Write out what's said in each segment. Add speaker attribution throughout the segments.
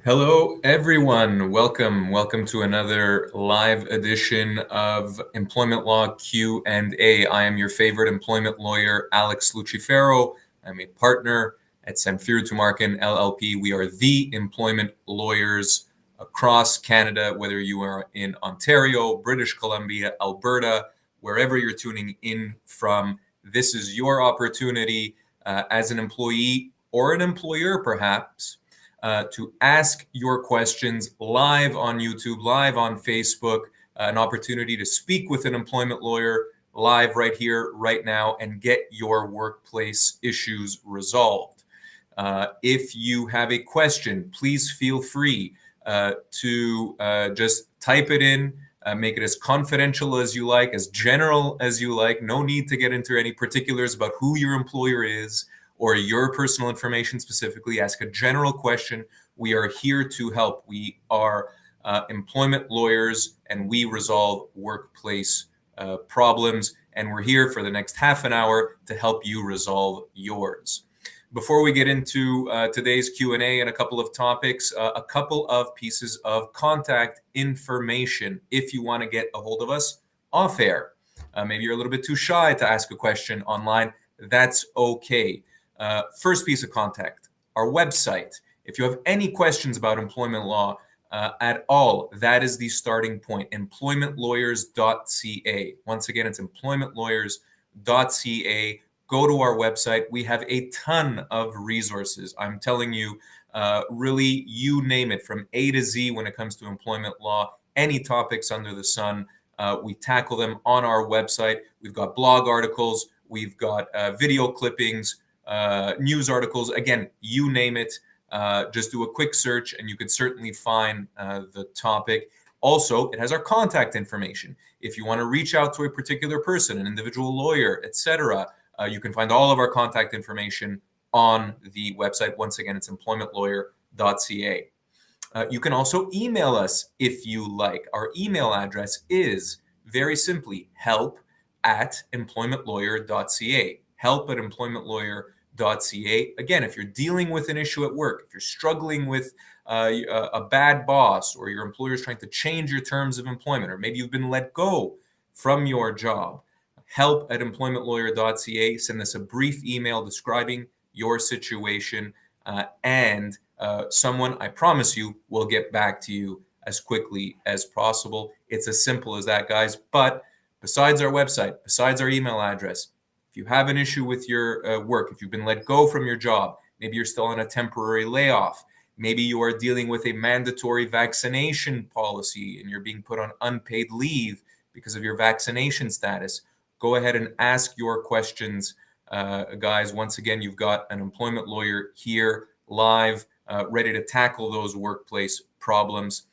Speaker 1: Hello, everyone. Welcome to another live edition of Employment Law Q&A. I am your favorite employment lawyer, Alex Lucifero. I'm a partner at Samfiru Tumarkin, LLP. We are the employment lawyers across Canada, whether you are in Ontario, British Columbia, Alberta, wherever you're tuning in from. This is your opportunity as an employee or an employer, perhaps, to ask your questions live on YouTube, live on Facebook, an opportunity to speak with an employment lawyer live right here, right now, and get your workplace issues resolved. If you have a question, please feel free to just type it in. Make it as confidential as you like, as general as you like. No need to get into any particulars about who your employer is or your personal information specifically. Ask a general question. We are here to help. We are employment lawyers and we resolve workplace problems. And we're here for the next half an hour to help you resolve yours. Before we get into today's Q&A and a couple of topics, a couple of pieces of contact information if you want to get a hold of us off air. Maybe you're a little bit too shy to ask a question online. That's okay. First piece of contact, our website. If you have any questions about employment law at all, that is the starting point, employmentlawyers.ca. Once again, it's employmentlawyers.ca. Go to our website. We have a ton of resources. I'm telling you, really, you name it, from A to Z when it comes to employment law, any topics under the sun, we tackle them on our website. We've got blog articles. We've got video clippings, news articles. Again, you name it. Just do a quick search and you could certainly find the topic. Also, it has our contact information. If you want to reach out to a particular person, an individual lawyer, etc., you can find all of our contact information on the website. Once again, it's employmentlawyer.ca. You can also email us if you like. Our email address is very simply help@employmentlawyer.ca. help@employmentlawyer.ca. Again, if you're dealing with an issue at work, if you're struggling with a bad boss, or your employer is trying to change your terms of employment, or maybe you've been let go from your job, help@employmentlawyer.ca. Send us a brief email describing your situation, and someone, I promise you, will get back to you as quickly as possible. It's as simple as that, guys. But besides our website, besides our email address, if you have an issue with your work, if you've been let go from your job, maybe you're still on a temporary layoff, maybe you are dealing with a mandatory vaccination policy and you're being put on unpaid leave because of your vaccination status, go ahead and ask your questions, guys. Once again, you've got an employment lawyer here live, ready to tackle those workplace problems.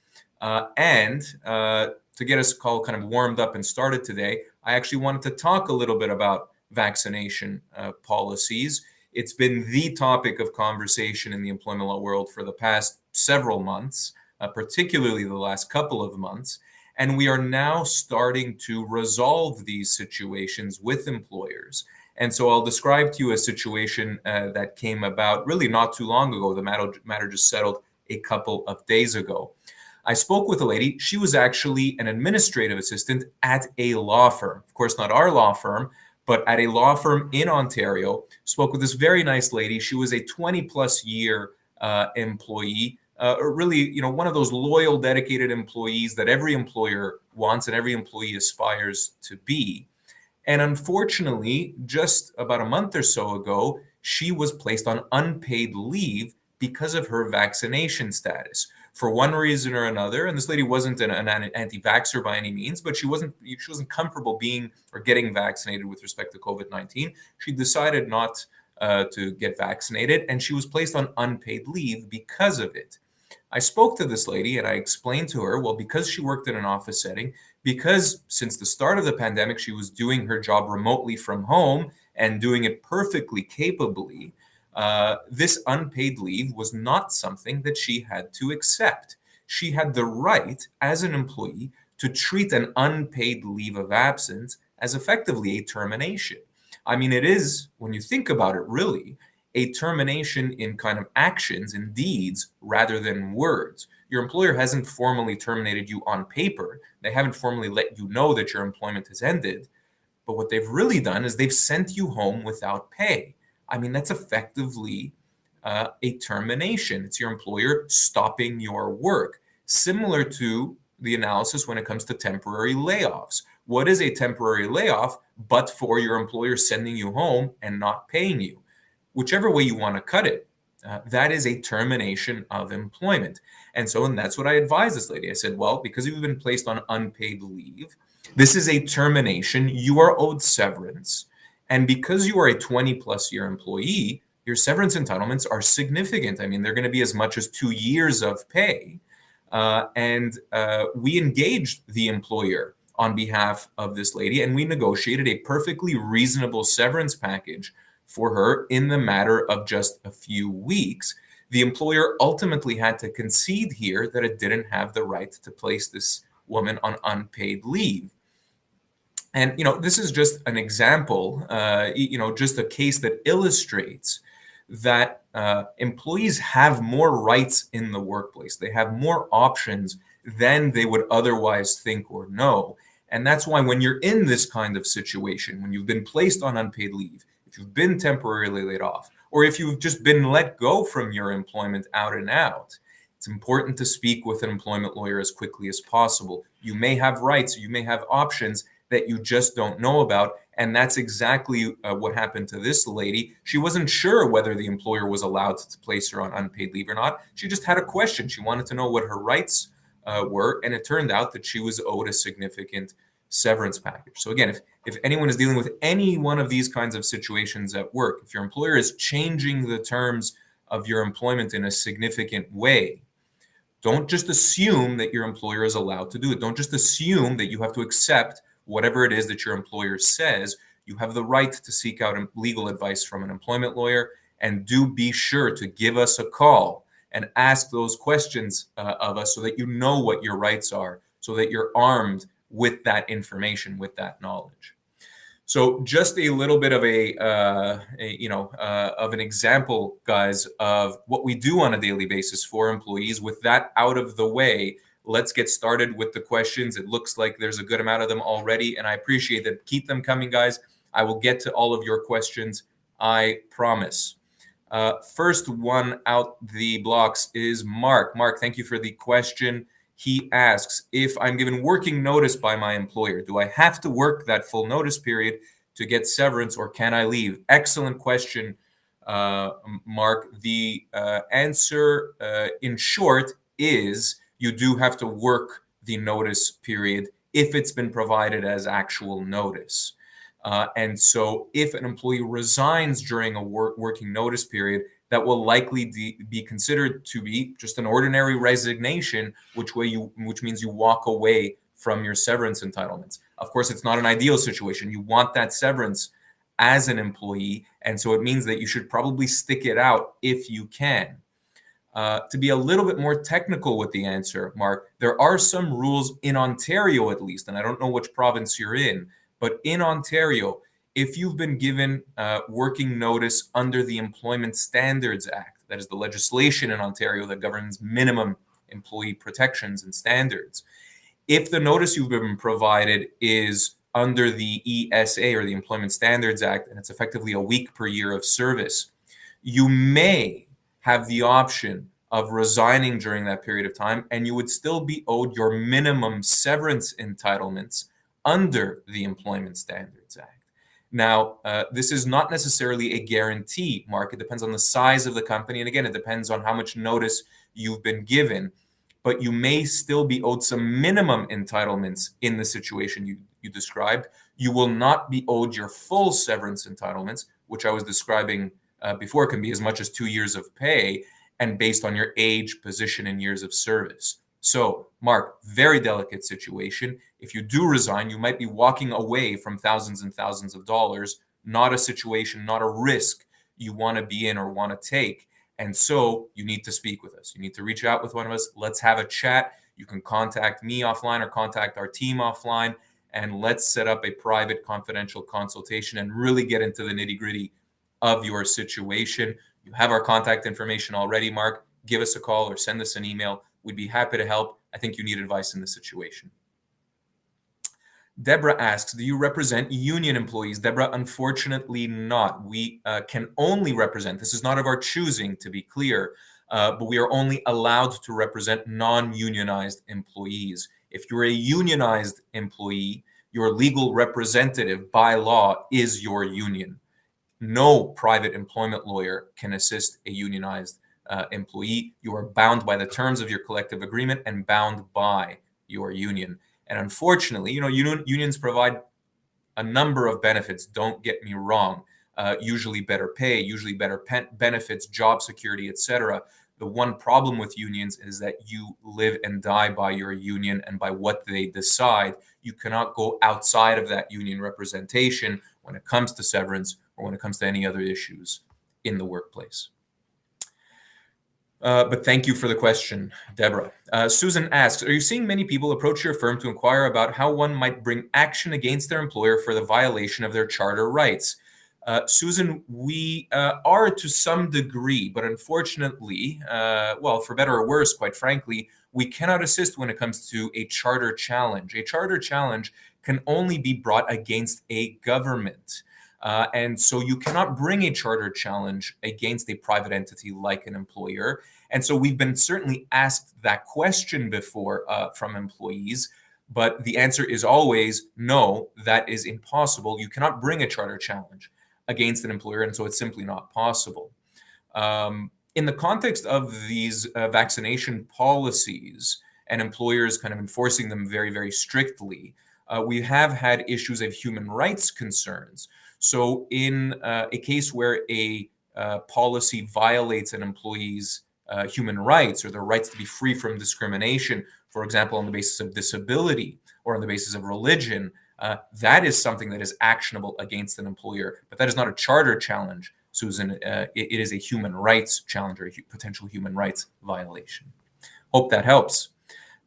Speaker 1: And to get us all kind of warmed up and started today, I actually wanted to talk a little bit about vaccination policies. It's been the topic of conversation in the employment law world for the past several months, particularly the last couple of months. And we are now starting to resolve these situations with employers. And so I'll describe to you a situation that came about really not too long ago. The matter just settled a couple of days ago. I spoke with a lady. She was actually an administrative assistant at a law firm. Of course, not our law firm, but at a law firm in Ontario. Spoke with this very nice lady. She was a 20-plus year employee. Really, one of those loyal, dedicated employees that every employer wants and every employee aspires to be. And unfortunately, just about a month or so ago, she was placed on unpaid leave because of her vaccination status. For one reason or another, and this lady wasn't an anti-vaxxer by any means, but she wasn't comfortable being or getting vaccinated with respect to COVID-19. She decided not to get vaccinated, and she was placed on unpaid leave because of it. I spoke to this lady and I explained to her, well, because she worked in an office setting, because since the start of the pandemic, she was doing her job remotely from home and doing it perfectly capably, this unpaid leave was not something that she had to accept. She had the right, as an employee, to treat an unpaid leave of absence as effectively a termination. I mean, it is, when you think about it, really, a termination in kind of actions and deeds rather than words. Your employer hasn't formally terminated you on paper. They haven't formally let you know that your employment has ended. But what they've really done is they've sent you home without pay. I mean, that's effectively a termination. It's your employer stopping your work, similar to the analysis when it comes to temporary layoffs. What is a temporary layoff but for your employer sending you home and not paying you? Whichever way you want to cut it, that is a termination of employment. And that's what I advised this lady. I said, well, because you've been placed on unpaid leave, this is a termination. You are owed severance. And because you are a 20 plus year employee, your severance entitlements are significant. I mean, they're going to be as much as 2 years of pay. And we engaged the employer on behalf of this lady, and we negotiated a perfectly reasonable severance package for her in the matter of just a few weeks. The employer ultimately had to concede here that it didn't have the right to place this woman on unpaid leave. And, this is just an example, just a case that illustrates that employees have more rights in the workplace. They have more options than they would otherwise think or know. And that's why when you're in this kind of situation, when you've been placed on unpaid leave, if you've been temporarily laid off, or if you've just been let go from your employment out and out, it's important to speak with an employment lawyer as quickly as possible. You may have rights, you may have options that you just don't know about. And that's exactly what happened to this lady. She wasn't sure whether the employer was allowed to place her on unpaid leave or not. She just had a question. She wanted to know what her rights were. And it turned out that she was owed a significant severance package. So again, if anyone is dealing with any one of these kinds of situations at work, if your employer is changing the terms of your employment in a significant way, don't just assume that your employer is allowed to do it. Don't just assume that you have to accept whatever it is that your employer says. You have the right to seek out legal advice from an employment lawyer, and do be sure to give us a call and ask those questions of us so that you know what your rights are, so that you're armed with that information, with that knowledge. So just a little bit of of an example, guys, of what we do on a daily basis for employees. With that out of the way, let's get started with the questions. It looks like there's a good amount of them already, and I appreciate that. Keep them coming, guys. I will get to all of your questions, I promise. First one out the blocks is Mark. Mark, thank you for the question. He asks, if I'm given working notice by my employer, do I have to work that full notice period to get severance, or can I leave? Excellent question, Mark. The answer, in short, is you do have to work the notice period if it's been provided as actual notice. And so if an employee resigns during a working notice period, that will likely be considered to be just an ordinary resignation, which means you walk away from your severance entitlements. Of course, it's not an ideal situation. You want that severance as an employee, and so it means that you should probably stick it out if you can. To be a little bit more technical with the answer, Mark, there are some rules in Ontario, at least, and I don't know which province you're in, but in Ontario, if you've been given working notice under the Employment Standards Act, that is the legislation in Ontario that governs minimum employee protections and standards, if the notice you've been provided is under the ESA, or the Employment Standards Act, and it's effectively a week per year of service, you may have the option of resigning during that period of time, and you would still be owed your minimum severance entitlements under the Employment Standards Act. Now, this is not necessarily a guarantee, Mark. It depends on the size of the company. And again, it depends on how much notice you've been given. But you may still be owed some minimum entitlements in the situation you described. You will not be owed your full severance entitlements, which I was describing before, can be as much as 2 years of pay, and based on your age, position, and years of service. So, Mark, very delicate situation. If you do resign, you might be walking away from thousands and thousands of dollars, not a situation, not a risk you want to be in or want to take. And so you need to speak with us. You need to reach out with one of us. Let's have a chat. You can contact me offline or contact our team offline, and let's set up a private confidential consultation and really get into the nitty-gritty of your situation. You have our contact information already, Mark. Give us a call or send us an email. We'd be happy to help. I think you need advice in this situation. Deborah asks, do you represent union employees? Deborah, unfortunately not. We can only represent, this is not of our choosing, to be clear, but we are only allowed to represent non-unionized employees. If you're a unionized employee, your legal representative by law is your union. No private employment lawyer can assist a unionized employee. You are bound by the terms of your collective agreement and bound by your union. And unfortunately, unions provide a number of benefits. Don't get me wrong. Usually better pay, usually better benefits, job security, etc. The one problem with unions is that you live and die by your union and by what they decide. You cannot go outside of that union representation when it comes to severance or when it comes to any other issues in the workplace. But thank you for the question, Deborah. Susan asks, are you seeing many people approach your firm to inquire about how one might bring action against their employer for the violation of their charter rights? Susan, we are to some degree, but unfortunately, well, for better or worse, quite frankly, we cannot assist when it comes to a charter challenge. A charter challenge can only be brought against a government. And so you cannot bring a charter challenge against a private entity like an employer. And so we've been certainly asked that question before from employees, but the answer is always no, that is impossible. You cannot bring a charter challenge against an employer, and so it's simply not possible. In the context of these vaccination policies and employers kind of enforcing them very, very strictly, we have had issues of human rights concerns. So in a case where a policy violates an employee's human rights or their rights to be free from discrimination, for example, on the basis of disability or on the basis of religion, that is something that is actionable against an employer. But that is not a charter challenge, Susan. It is a human rights challenge or a potential human rights violation. Hope that helps.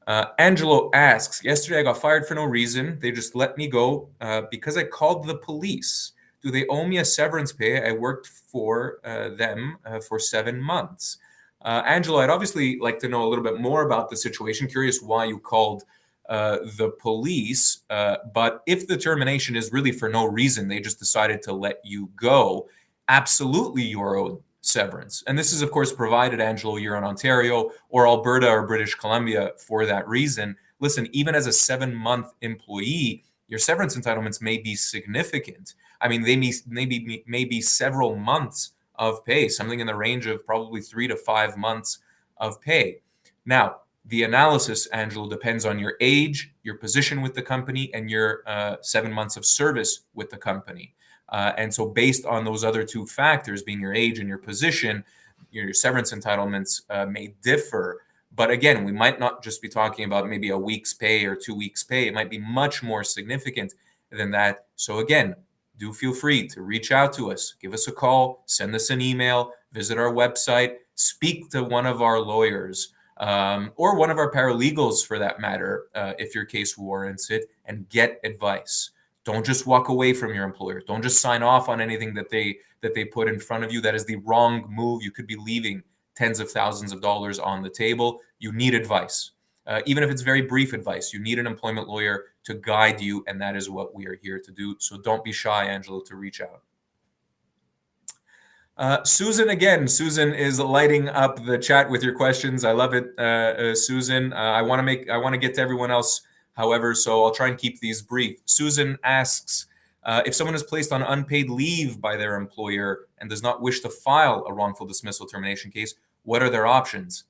Speaker 1: Angelo asks, yesterday I got fired for no reason. They just let me go because I called the police. Do they owe me a severance pay? I worked for them for 7 months. Angelo, I'd obviously like to know a little bit more about the situation. Curious why you called the police. But if the termination is really for no reason, they just decided to let you go, absolutely you're owed severance. And this is, of course, provided, Angelo, you're in Ontario or Alberta or British Columbia for that reason. Listen, even as a 7-month employee, your severance entitlements may be significant. I mean, they may be several months of pay, something in the range of probably 3 to 5 months of pay. Now, the analysis, Angelo, depends on your age, your position with the company, and your 7 months of service with the company. And so based on those other two factors, being your age and your position, your severance entitlements may differ. But again, we might not just be talking about maybe a week's pay or 2 weeks' pay. It might be much more significant than that. So again, do feel free to reach out to us, give us a call, send us an email, visit our website, speak to one of our lawyers or one of our paralegals for that matter, if your case warrants it, and get advice. Don't just walk away from your employer. Don't just sign off on anything that they put in front of you. That is the wrong move. You could be leaving tens of thousands of dollars on the table. You need advice. Even if it's very brief advice, you need an employment lawyer to guide you, and that is what we are here to do. So don't be shy, Angelo, to reach out. Susan, again, Susan is lighting up the chat with your questions. I love it, Susan. I want to get to everyone else, however, so I'll try and keep these brief. Susan asks, if someone is placed on unpaid leave by their employer and does not wish to file a wrongful dismissal termination case, what are their options?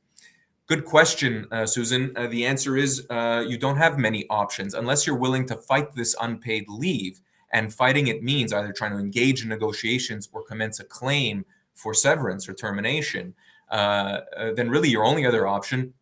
Speaker 1: Good question, Susan. The answer is you don't have many options unless you're willing to fight this unpaid leave. And fighting it means either trying to engage in negotiations or commence a claim for severance or termination. Then really your only other option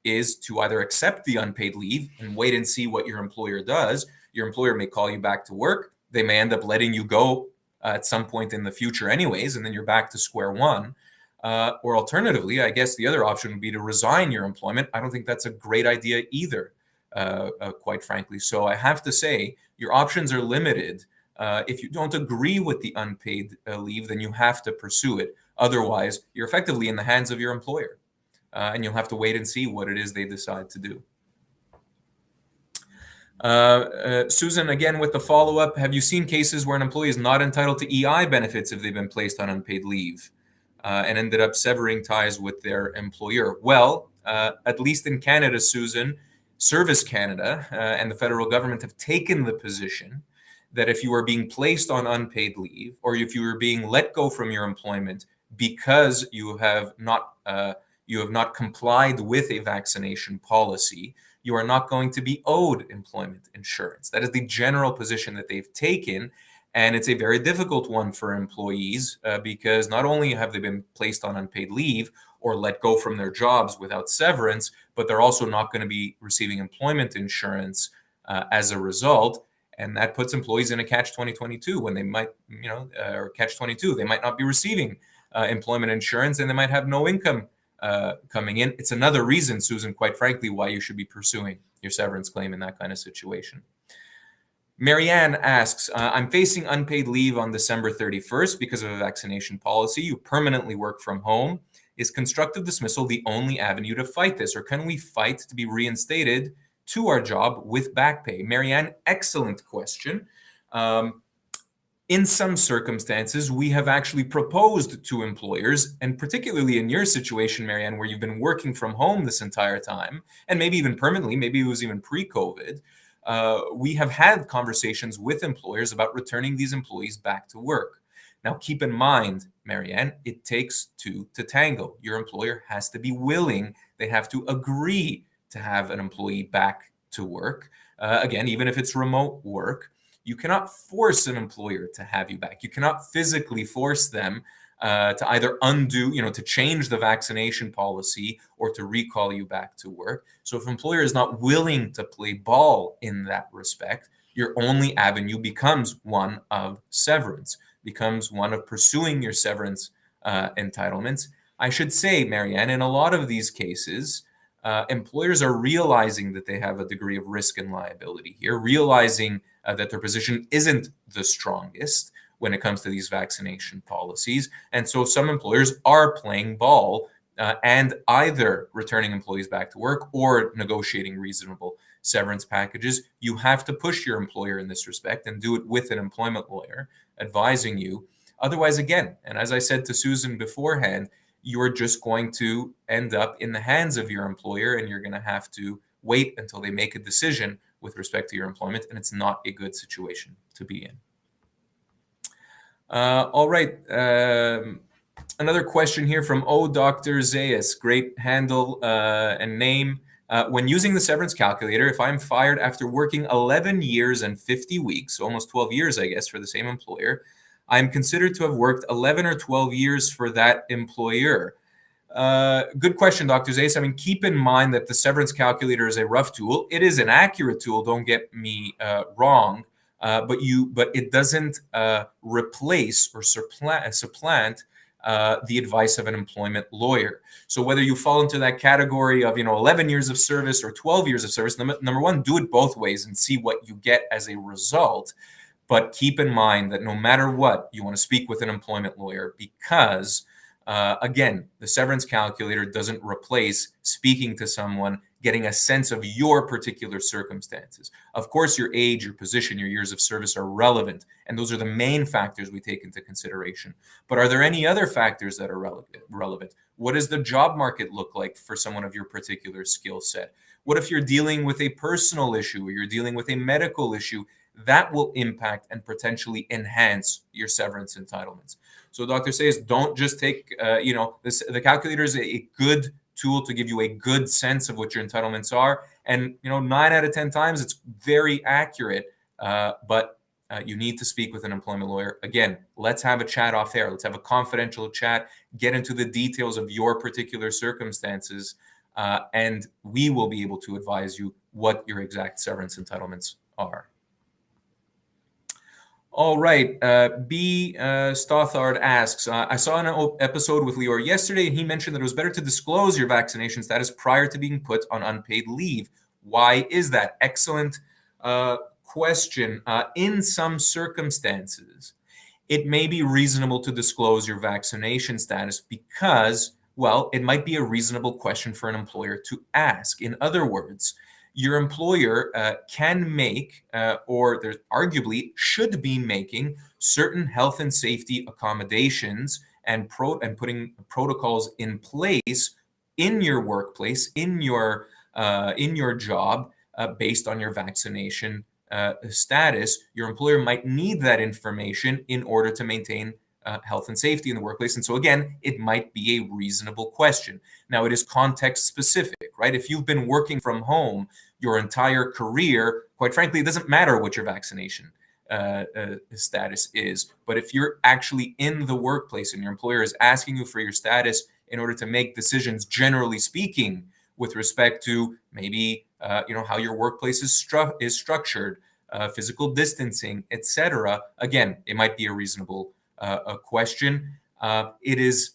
Speaker 1: is to either accept the unpaid leave and wait and see what your employer does. Your employer may call you back to work. They may end up letting you go at some point in the future anyways, and then you're back to square one. Or alternatively, I guess the other option would be to resign your employment. I don't think that's a great idea either, quite frankly. So I have to say your options are limited. If you don't agree with the unpaid leave, then you have to pursue it. Otherwise, you're effectively in the hands of your employer, and you'll have to wait and see what it is they decide to do. Susan, again with the follow-up, have you seen cases where an employee is not entitled to EI benefits if they've been placed on unpaid leave and ended up severing ties with their employer? Well, at least in Canada, Susan, Service Canada and the federal government have taken the position that if you are being placed on unpaid leave, or if you are being let go from your employment because you have not complied with a vaccination policy, you are not going to be owed employment insurance. That is the general position that they've taken. And it's a very difficult one for employees because not only have they been placed on unpaid leave or let go from their jobs without severance, but they're also not going to be receiving employment insurance as a result. And that puts employees in a catch-22 when they might, or catch-22, they might not be receiving employment insurance and they might have no income coming in. It's another reason, Susan, quite frankly, why you should be pursuing your severance claim in that kind of situation. Marianne asks, I'm facing unpaid leave on December 31st because of a vaccination policy. You permanently work from home. Is constructive dismissal the only avenue to fight this, or can we fight to be reinstated to our job with back pay? Marianne, excellent question. In some circumstances, we have actually proposed to employers, and particularly in your situation, Marianne, where you've been working from home this entire time, and maybe even permanently, maybe it was even pre-COVID, we have had conversations with employers about returning these employees back to work. Now, keep in mind, Marianne, it takes two to tango. Your employer has to be willing. They have to agree to have an employee back to work. Again, even if it's remote work, you cannot force an employer to have you back. You cannot physically force them to either undo, to change the vaccination policy or to recall you back to work. So if an employer is not willing to play ball in that respect, your only avenue becomes one of severance, becomes one of pursuing your severance entitlements. I should say, Marianne, in a lot of these cases, employers are realizing that they have a degree of risk and liability here, realizing that their position isn't the strongest when it comes to these vaccination policies. And so some employers are playing ball and either returning employees back to work or negotiating reasonable severance packages. You have to push your employer in this respect and do it with an employment lawyer advising you. Otherwise, again, and as I said to Susan beforehand, you're just going to end up in the hands of your employer and you're going to have to wait until they make a decision with respect to your employment, and it's not a good situation to be in. All right. Another question here from Dr. Zayas. Great handle and name. When using the severance calculator, if I'm fired after working 11 years and 50 weeks, almost 12 years, I guess, for the same employer, I'm considered to have worked 11 or 12 years for that employer. Good question, Dr. Zayas. I mean, keep in mind that the severance calculator is a rough tool. It is an accurate tool, don't get me wrong, but it doesn't replace or supplant the advice of an employment lawyer. So whether you fall into that category of 11 years of service or 12 years of service, number one, do it both ways and see what you get as a result. But keep in mind that no matter what, you want to speak with an employment lawyer because, again, the severance calculator doesn't replace speaking to someone, getting a sense of your particular circumstances. Of course, your age, your position, your years of service are relevant, and those are the main factors we take into consideration. But are there any other factors that are relevant? What does the job market look like for someone of your particular skill set? What if you're dealing with a personal issue or you're dealing with a medical issue? That will impact and potentially enhance your severance entitlements. So Dr. says, don't just take, the calculator is a good tool to give you a good sense of what your entitlements are. And, 9 out of 10 times, it's very accurate, but you need to speak with an employment lawyer. Again, let's have a chat off air. Let's have a confidential chat, get into the details of your particular circumstances, and we will be able to advise you what your exact severance entitlements are. All right. B. Stothard asks, I saw an episode with Lior yesterday, and he mentioned that it was better to disclose your vaccination status prior to being put on unpaid leave. Why is that? Excellent question, in some circumstances, it may be reasonable to disclose your vaccination status because, well, it might be a reasonable question for an employer to ask. In other words, your employer can make, or there arguably should be making, certain health and safety accommodations and putting protocols in place in your workplace, in your job, based on your vaccination status. Your employer might need that information in order to maintain health and safety in the workplace. And so again, it might be a reasonable question. Now, it is context specific, right? If you've been working from home your entire career, quite frankly, it doesn't matter what your vaccination status is. But if you're actually in the workplace and your employer is asking you for your status in order to make decisions, generally speaking, with respect to maybe how your workplace is structured, physical distancing, etc. Again, it might be a reasonable question. It is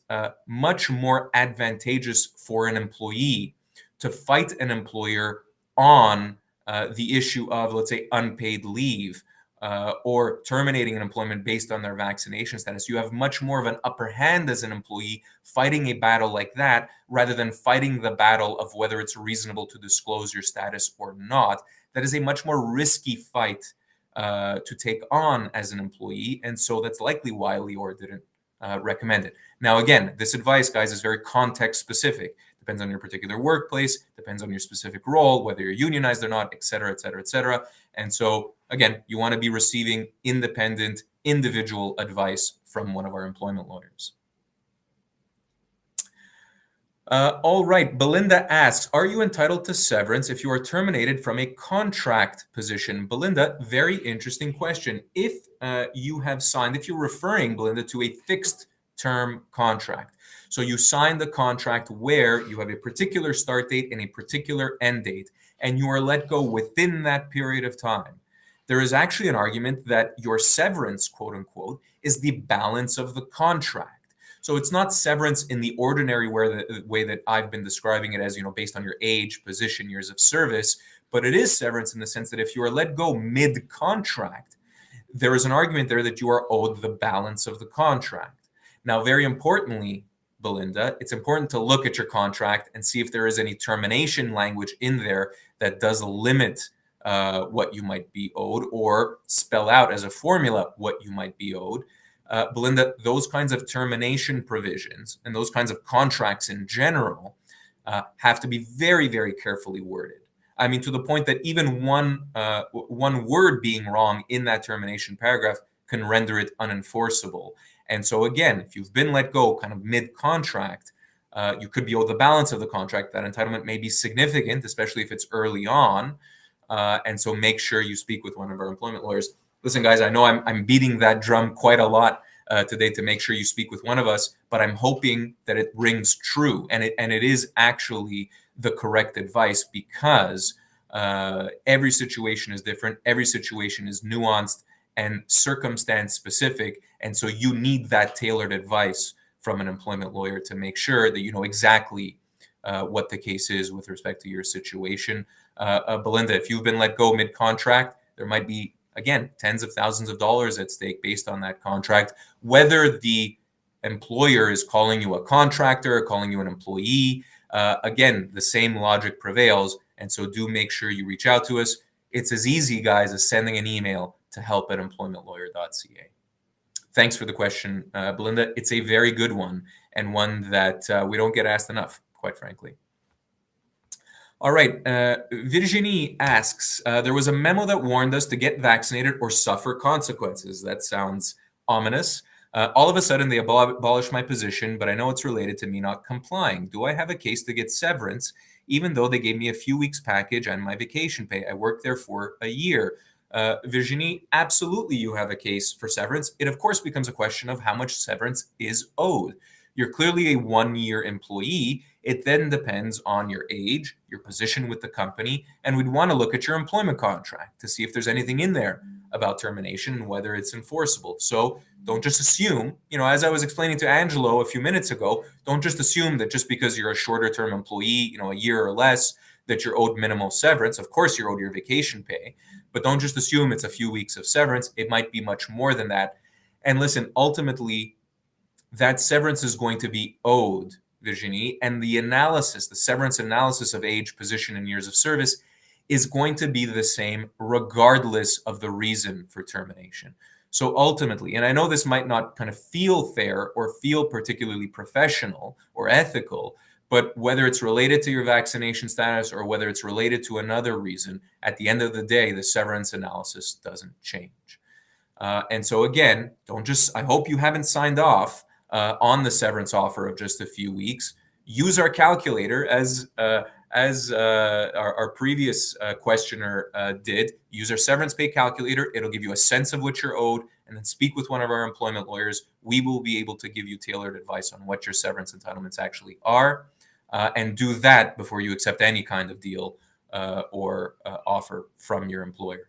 Speaker 1: much more advantageous for an employee to fight an employer on the issue of, let's say, unpaid leave, or terminating an employment based on their vaccination status. You have much more of an upper hand as an employee fighting a battle like that, rather than fighting the battle of whether it's reasonable to disclose your status or not. That is a much more risky fight to take on as an employee, and so that's likely why Lior didn't recommend it. Now, again, this advice, guys, is very context specific. Depends on your particular workplace, depends on your specific role, whether you're unionized or not, et cetera, et cetera, et cetera. And so, again, you want to be receiving independent, individual advice from one of our employment lawyers. All right, Belinda asks, are you entitled to severance if you are terminated from a contract position? Belinda, very interesting question. If you have signed, if you're referring, Belinda, to a fixed term contract, so you sign the contract where you have a particular start date and a particular end date, and you are let go within that period of time, there is actually an argument that your severance, quote unquote, is the balance of the contract. So it's not severance in the ordinary way that I've been describing it as, based on your age, position, years of service, but it is severance in the sense that if you are let go mid-contract, there is an argument there that you are owed the balance of the contract. Now, very importantly, Belinda, it's important to look at your contract and see if there is any termination language in there that does limit what you might be owed, or spell out as a formula what you might be owed. Belinda, those kinds of termination provisions and those kinds of contracts in general have to be very, very carefully worded. I mean, to the point that even one word being wrong in that termination paragraph can render it unenforceable. And so again, if you've been let go kind of mid-contract, you could be owed the balance of the contract. That entitlement may be significant, especially if it's early on. And so make sure you speak with one of our employment lawyers. Listen, guys, I know I'm beating that drum quite a lot today to make sure you speak with one of us, but I'm hoping that it rings true and it is actually the correct advice, because every situation is different. Every situation is nuanced and circumstance specific. And so you need that tailored advice from an employment lawyer to make sure that you know exactly what the case is with respect to your situation. Belinda, if you've been let go mid-contract, there might be, again, tens of thousands of dollars at stake based on that contract. Whether the employer is calling you a contractor or calling you an employee, again, the same logic prevails. And so do make sure you reach out to us. It's as easy, guys, as sending an email to help@employmentlawyer.ca. Thanks for the question, Belinda. It's a very good one, and one that we don't get asked enough, quite frankly. All right, Virginie asks, there was a memo that warned us to get vaccinated or suffer consequences. That sounds ominous. All of a sudden, they abolished my position, but I know it's related to me not complying. Do I have a case to get severance, even though they gave me a few weeks package and my vacation pay? I worked there for a year. Virginie, absolutely you have a case for severance. It, of course, becomes a question of how much severance is owed. You're clearly a one-year employee. It then depends on your age, your position with the company, and we'd want to look at your employment contract to see if there's anything in there about termination and whether it's enforceable. So don't just assume, as I was explaining to Angelo a few minutes ago, don't just assume that just because you're a shorter term employee, a year or less, that you're owed minimal severance. Of course, you're owed your vacation pay, But don't just assume it's a few weeks of severance. It might be much more than that. And listen, ultimately, that severance is going to be owed, Virginie, and the severance analysis of age, position, and years of service is going to be the same regardless of the reason for termination. So ultimately, and I know this might not kind of feel fair or feel particularly professional or ethical, but whether it's related to your vaccination status or whether it's related to another reason, at the end of the day, the severance analysis doesn't change. And so again, I hope you haven't signed off on the severance offer of just a few weeks. Use our calculator as our previous questioner did. Use our severance pay calculator. It'll give you a sense of what you're owed, and then speak with one of our employment lawyers. We will be able to give you tailored advice on what your severance entitlements actually are, and do that before you accept any kind of deal or offer from your employer.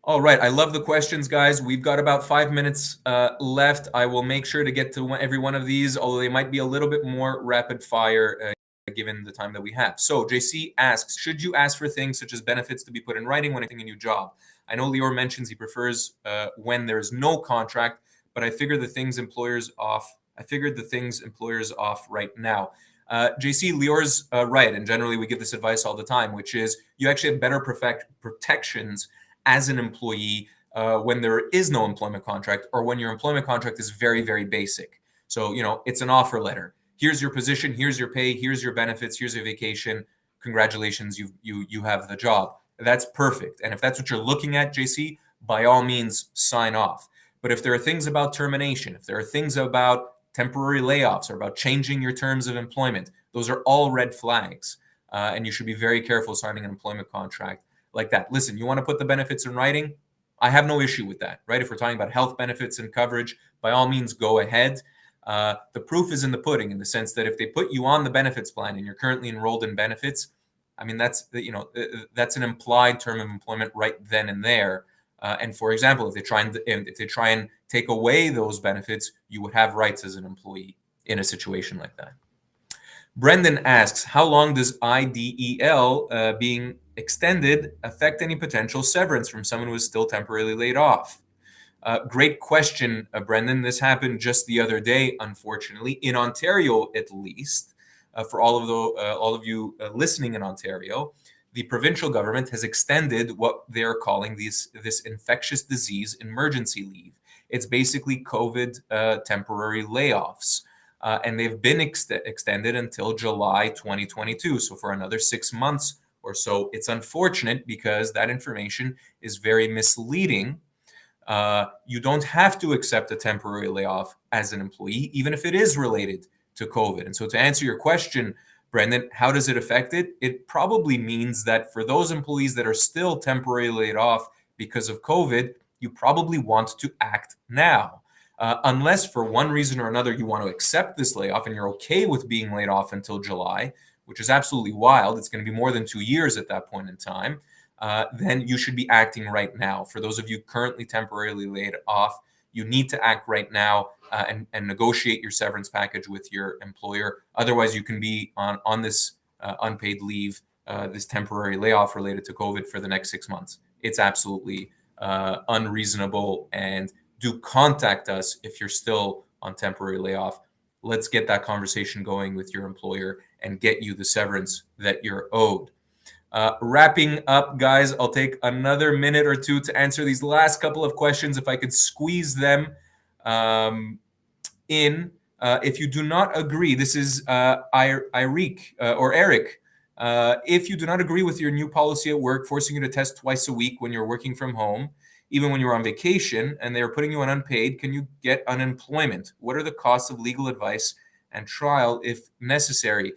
Speaker 1: All right. I love the questions, guys. We've got about 5 minutes left. I will make sure to get to every one of these, although they might be a little bit more rapid fire given the time that we have. So JC asks, should you ask for things such as benefits to be put in writing when getting a new job? I know Lior mentions he prefers when there's no contract, but I figured the things employers off right now. JC, Lior's right, and generally we give this advice all the time, which is you actually have better protections as an employee when there is no employment contract, or when your employment contract is very, very basic. So, it's an offer letter. Here's your position, here's your pay, here's your benefits, here's your vacation. Congratulations, you have the job. That's perfect. And if that's what you're looking at, JC, by all means, sign off. But if there are things about termination, if there are things about temporary layoffs or about changing your terms of employment, those are all red flags. And you should be very careful signing an employment contract like that. Listen, you want to put the benefits in writing? I have no issue with that, right? If we're talking about health benefits and coverage, by all means, go ahead. The proof is in the pudding, in the sense that if they put you on the benefits plan and you're currently enrolled in benefits, I mean, that's an implied term of employment right then and there. And for example, if they try and take away those benefits, you would have rights as an employee in a situation like that. Brendan asks, how long does IDEL being extended affect any potential severance from someone who is still temporarily laid off? Great question, Brendan. This happened just the other day, unfortunately, in Ontario, at least. For all of you listening in Ontario, the provincial government has extended what they're calling this infectious disease emergency leave. It's basically COVID temporary layoffs. And they've been extended until July 2022, so for another 6 months or so. It's unfortunate because that information is very misleading. You don't have to accept a temporary layoff as an employee, even if it is related to COVID. And so to answer your question, Brendan, how does it affect it? It probably means that for those employees that are still temporarily laid off because of COVID, you probably want to act now. Unless for one reason or another you want to accept this layoff and you're okay with being laid off until July, which is absolutely wild. It's going to be more than 2 years at that point in time. Then you should be acting right now. For those of you currently temporarily laid off, you need to act right now and negotiate your severance package with your employer. Otherwise, you can be on this unpaid leave, this temporary layoff related to COVID for the next 6 months. It's absolutely unreasonable, and do contact us if you're still on temporary layoff. Let's get that conversation going with your employer and get you the severance that you're owed. Wrapping up, guys, I'll take another minute or two to answer these last couple of questions if I could squeeze them in. If you do not agree, this is Eric. If you do not agree with your new policy at work, forcing you to test twice a week when you're working from home, even when you're on vacation, and they're putting you on unpaid, can you get unemployment? What are the costs of legal advice and trial if necessary?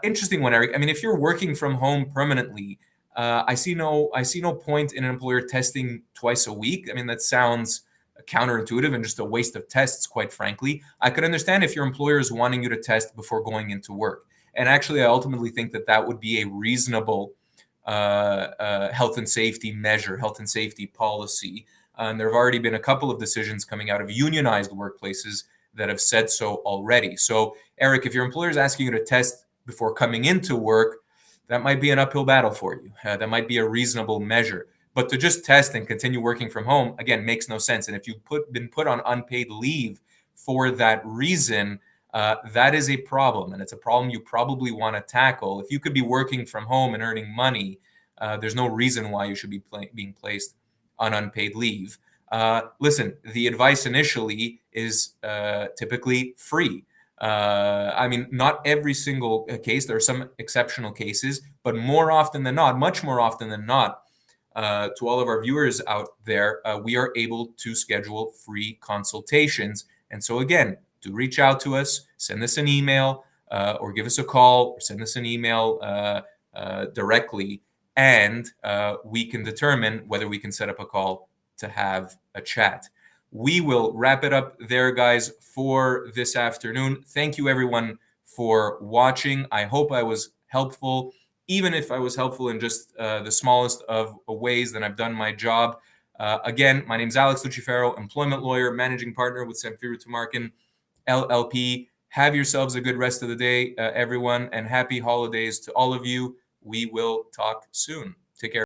Speaker 1: Interesting one, Eric. I mean, if you're working from home permanently, I see no point in an employer testing twice a week. I mean, that sounds counterintuitive and just a waste of tests, quite frankly. I could understand if your employer is wanting you to test before going into work. And actually, I ultimately think that would be a reasonable health and safety measure, health and safety policy. And there have already been a couple of decisions coming out of unionized workplaces that have said so already. So, Eric, if your employer is asking you to test before coming into work, that might be an uphill battle for you. That might be a reasonable measure. But to just test and continue working from home, again, makes no sense. And if you've been put on unpaid leave for that reason, that is a problem. And it's a problem you probably want to tackle. If you could be working from home and earning money, there's no reason why you should be being placed on unpaid leave. Listen, the advice initially is typically free. I mean, not every single case. There are some exceptional cases, but more often than not, much more often than not, to all of our viewers out there, we are able to schedule free consultations. And so, again, do reach out to us, send us an email, or give us a call, or send us an email directly, and we can determine whether we can set up a call to have a chat. We will wrap it up there, guys, for this afternoon. Thank you, everyone, for watching. I hope I was helpful. Even if I was helpful in just the smallest of ways, then I've done my job. Again, my name is Alex Lucifero, employment lawyer, managing partner with Samfiru Tumarkin, LLP. Have yourselves a good rest of the day, everyone, and happy holidays to all of you. We will talk soon. Take care.